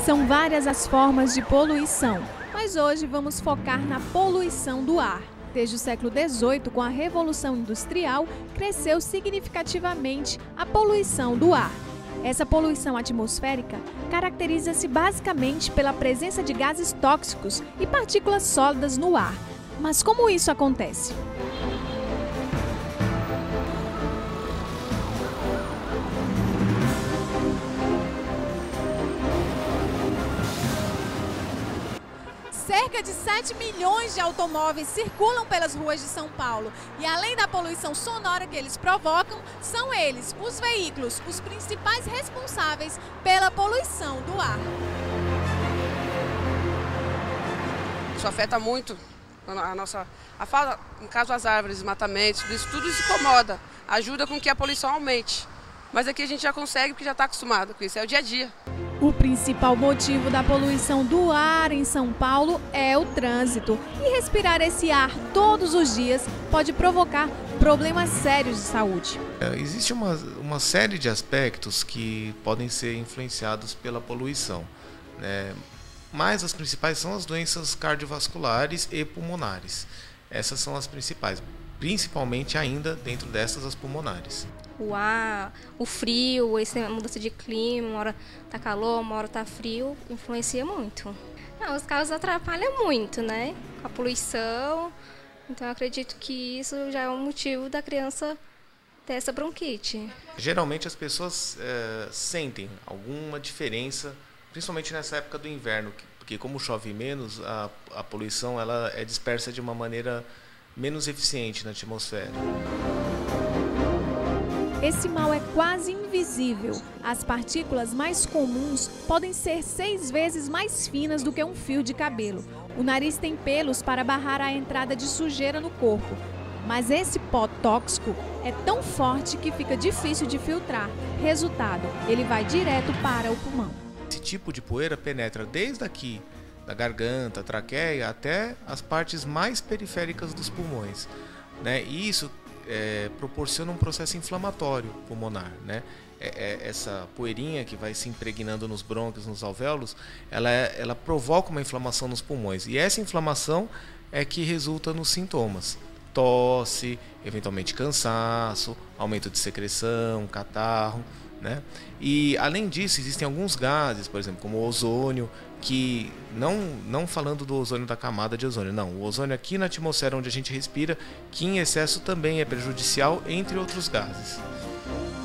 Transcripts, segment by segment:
São várias as formas de poluição, mas hoje vamos focar na poluição do ar. Desde o século XVIII, com a Revolução Industrial, cresceu significativamente a poluição do ar. Essa poluição atmosférica caracteriza-se basicamente pela presença de gases tóxicos e partículas sólidas no ar. Mas como isso acontece? Cerca de 7 milhões de automóveis circulam pelas ruas de São Paulo e, além da poluição sonora que eles provocam, são eles, os veículos, os principais responsáveis pela poluição do ar. Isso afeta muito no caso das árvores, desmatamentos, tudo isso incomoda, ajuda com que a poluição aumente. Mas aqui a gente já consegue porque já está acostumado com isso, é o dia a dia. O principal motivo da poluição do ar em São Paulo é o trânsito. E respirar esse ar todos os dias pode provocar problemas sérios de saúde. Existe uma série de aspectos que podem ser influenciados pela poluição, né? Mas as principais são as doenças cardiovasculares e pulmonares. Essas são as principais, principalmente ainda dentro dessas as pulmonares. O ar, o frio, essa mudança de clima, uma hora tá calor, uma hora tá frio, influencia muito. Não, os carros atrapalham muito, né? Com a poluição. Então eu acredito que isso já é um motivo da criança ter essa bronquite. Geralmente as pessoas sentem alguma diferença, principalmente nessa época do inverno, porque como chove menos, a poluição ela é dispersa de uma maneira menos eficiente na atmosfera. Esse mal é quase invisível. As partículas mais comuns podem ser 6 vezes mais finas do que um fio de cabelo. O nariz tem pelos para barrar a entrada de sujeira no corpo. Mas esse pó tóxico é tão forte que fica difícil de filtrar. Resultado, ele vai direto para o pulmão. Esse tipo de poeira penetra desde aqui, da garganta, traqueia, até as partes mais periféricas dos pulmões, né? E isso proporciona um processo inflamatório pulmonar, né? Essa poeirinha que vai se impregnando nos brônquios, nos alvéolos, ela provoca uma inflamação nos pulmões. E essa inflamação é que resulta nos sintomas: tosse, eventualmente cansaço, aumento de secreção, catarro, né? E além disso, existem alguns gases, por exemplo, como o ozônio, que não falando do ozônio da camada de ozônio, não, o ozônio aqui na atmosfera onde a gente respira, que em excesso também é prejudicial, entre outros gases.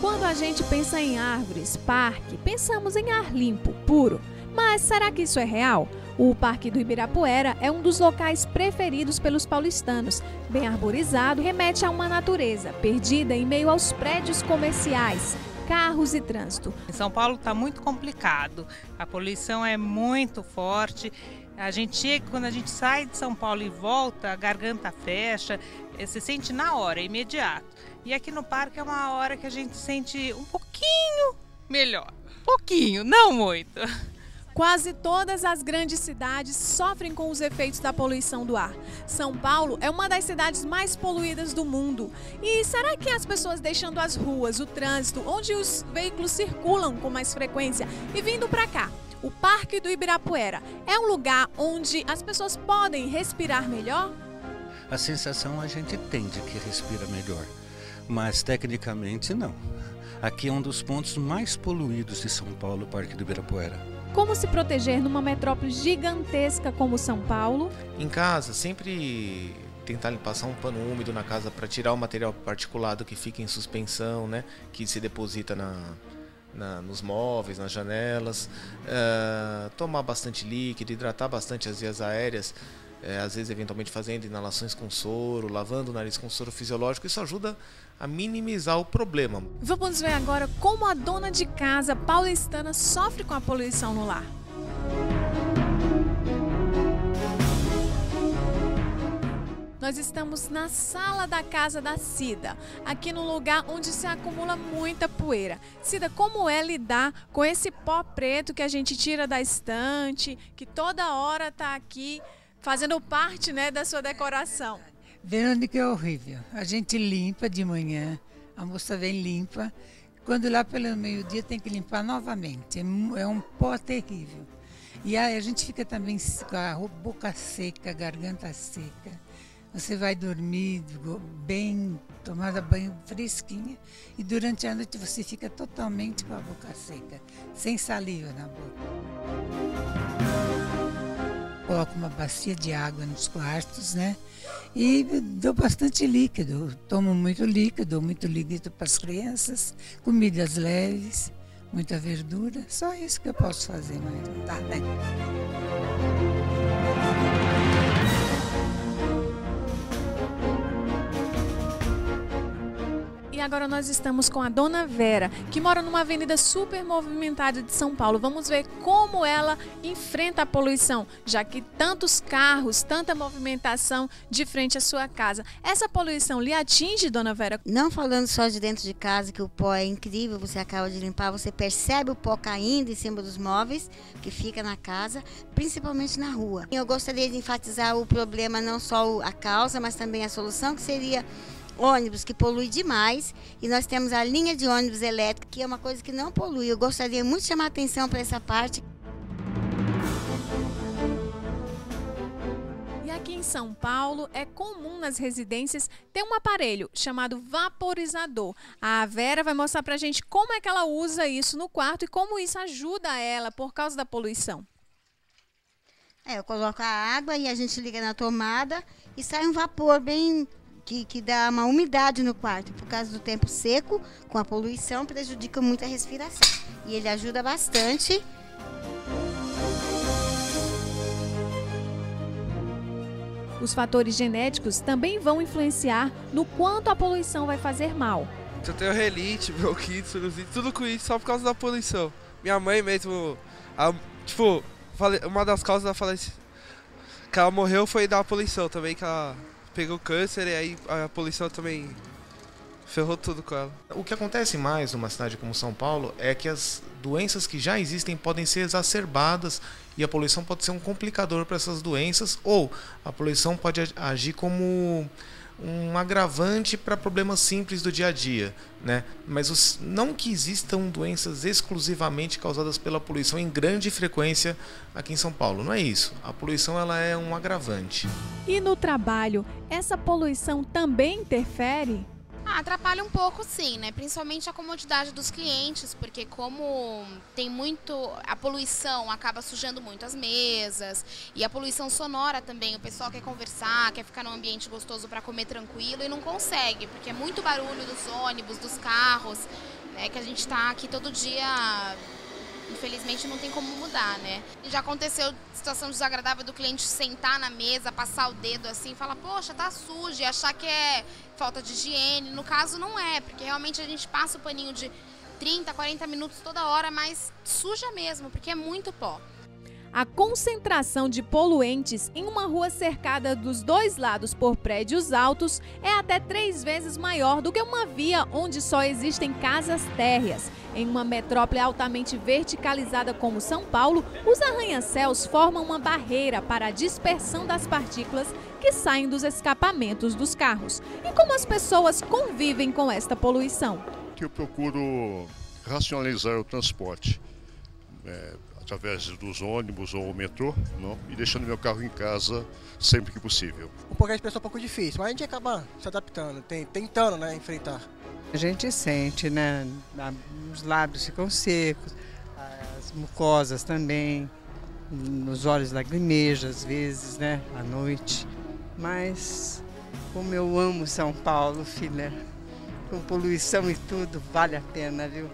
Quando a gente pensa em árvores, parque, pensamos em ar limpo, puro. Mas será que isso é real? O Parque do Ibirapuera é um dos locais preferidos pelos paulistanos. Bem arborizado, remete a uma natureza perdida em meio aos prédios comerciais, carros e trânsito. Em São Paulo está muito complicado, a poluição é muito forte. A gente chega, quando a gente sai de São Paulo e volta, a garganta fecha, se sente na hora, imediato. E aqui no parque é uma hora que a gente sente um pouquinho melhor, pouquinho, não muito. Quase todas as grandes cidades sofrem com os efeitos da poluição do ar. São Paulo é uma das cidades mais poluídas do mundo. E será que as pessoas deixando as ruas, o trânsito, onde os veículos circulam com mais frequência e vindo para cá, o Parque do Ibirapuera, é um lugar onde as pessoas podem respirar melhor? A sensação a gente tem de que respira melhor, mas tecnicamente não. Aqui é um dos pontos mais poluídos de São Paulo, o Parque do Ibirapuera. Como se proteger numa metrópole gigantesca como São Paulo? Em casa, sempre tentar passar um pano úmido na casa para tirar o material particulado que fica em suspensão, né? Que se deposita nos móveis, nas janelas. Tomar bastante líquido, hidratar bastante as vias aéreas. Às vezes eventualmente fazendo inalações com soro, lavando o nariz com soro fisiológico, isso ajuda a minimizar o problema. Vamos ver agora como a dona de casa paulistana sofre com a poluição no lar. Nós estamos na sala da casa da Cida, aqui no lugar onde se acumula muita poeira. Cida, como é lidar com esse pó preto que a gente tira da estante, que toda hora está aqui fazendo parte, né, da sua decoração? Verônica, é horrível. A gente limpa de manhã, a moça vem limpa. Quando lá pelo meio-dia tem que limpar novamente. É um pó terrível. E aí a gente fica também com a boca seca, garganta seca. Você vai dormir bem, tomada banho fresquinha, e durante a noite você fica totalmente com a boca seca, sem saliva na boca. Coloco uma bacia de água nos quartos, né? E dou bastante líquido, tomo muito líquido para as crianças, comidas leves, muita verdura, só isso que eu posso fazer, mas não dá, né? E agora nós estamos com a Dona Vera, que mora numa avenida super movimentada de São Paulo. Vamos ver como ela enfrenta a poluição, já que tantos carros, tanta movimentação de frente à sua casa. Essa poluição lhe atinge, Dona Vera? Não falando só de dentro de casa, que o pó é incrível, você acaba de limpar, você percebe o pó caindo em cima dos móveis que fica na casa, principalmente na rua. Eu gostaria de enfatizar o problema, não só a causa, mas também a solução, que seria ônibus que polui demais, e nós temos a linha de ônibus elétrica, que é uma coisa que não polui. Eu gostaria muito de chamar a atenção para essa parte. E aqui em São Paulo é comum nas residências ter um aparelho chamado vaporizador. A Vera vai mostrar pra gente como é que ela usa isso no quarto e como isso ajuda ela por causa da poluição. Eu coloco a água e a gente liga na tomada e sai um vapor bem que dá uma umidade no quarto. Por causa do tempo seco, com a poluição, prejudica muito a respiração. E ele ajuda bastante. Os fatores genéticos também vão influenciar no quanto a poluição vai fazer mal. Eu tenho relite, bronquite, sinusite, tudo com isso só por causa da poluição. Minha mãe mesmo, uma das causas da falecimento que ela morreu foi da poluição também, que ela pegou câncer e aí a poluição também ferrou tudo com ela. O que acontece mais numa cidade como São Paulo é que as doenças que já existem podem ser exacerbadas e a poluição pode ser um complicador para essas doenças, ou a poluição pode agir como um agravante para problemas simples do dia a dia, né? Mas não que existam doenças exclusivamente causadas pela poluição em grande frequência aqui em São Paulo, não é isso. A poluição ela é um agravante. E no trabalho, essa poluição também interfere? Atrapalha um pouco sim, né? Principalmente a comodidade dos clientes, porque como tem a poluição acaba sujando muito as mesas, e a poluição sonora também, o pessoal quer conversar, quer ficar num ambiente gostoso para comer tranquilo e não consegue, porque é muito barulho dos ônibus, dos carros, né? Que a gente está aqui todo dia, infelizmente não tem como mudar, né? E já aconteceu situação desagradável do cliente sentar na mesa, passar o dedo assim e falar, poxa, tá sujo, e achar que é falta de higiene. No caso não é, porque realmente a gente passa o paninho de 30, 40 minutos toda hora, mas suja mesmo, porque é muito pó. A concentração de poluentes em uma rua cercada dos dois lados por prédios altos é até 3 vezes maior do que uma via onde só existem casas térreas. Em uma metrópole altamente verticalizada como São Paulo, os arranha-céus formam uma barreira para a dispersão das partículas que saem dos escapamentos dos carros. E como as pessoas convivem com esta poluição? Eu procuro racionalizar o transporte. Através dos ônibus ou o metrô, não? E deixando meu carro em casa sempre que possível. Um pouco de expressão um pouco difícil, mas a gente acaba se adaptando, tentando, né, enfrentar. A gente sente, né, os lábios ficam secos, as mucosas também, nos olhos lagrimeja às vezes, né, à noite. Mas como eu amo São Paulo, filha, com poluição e tudo, vale a pena, viu?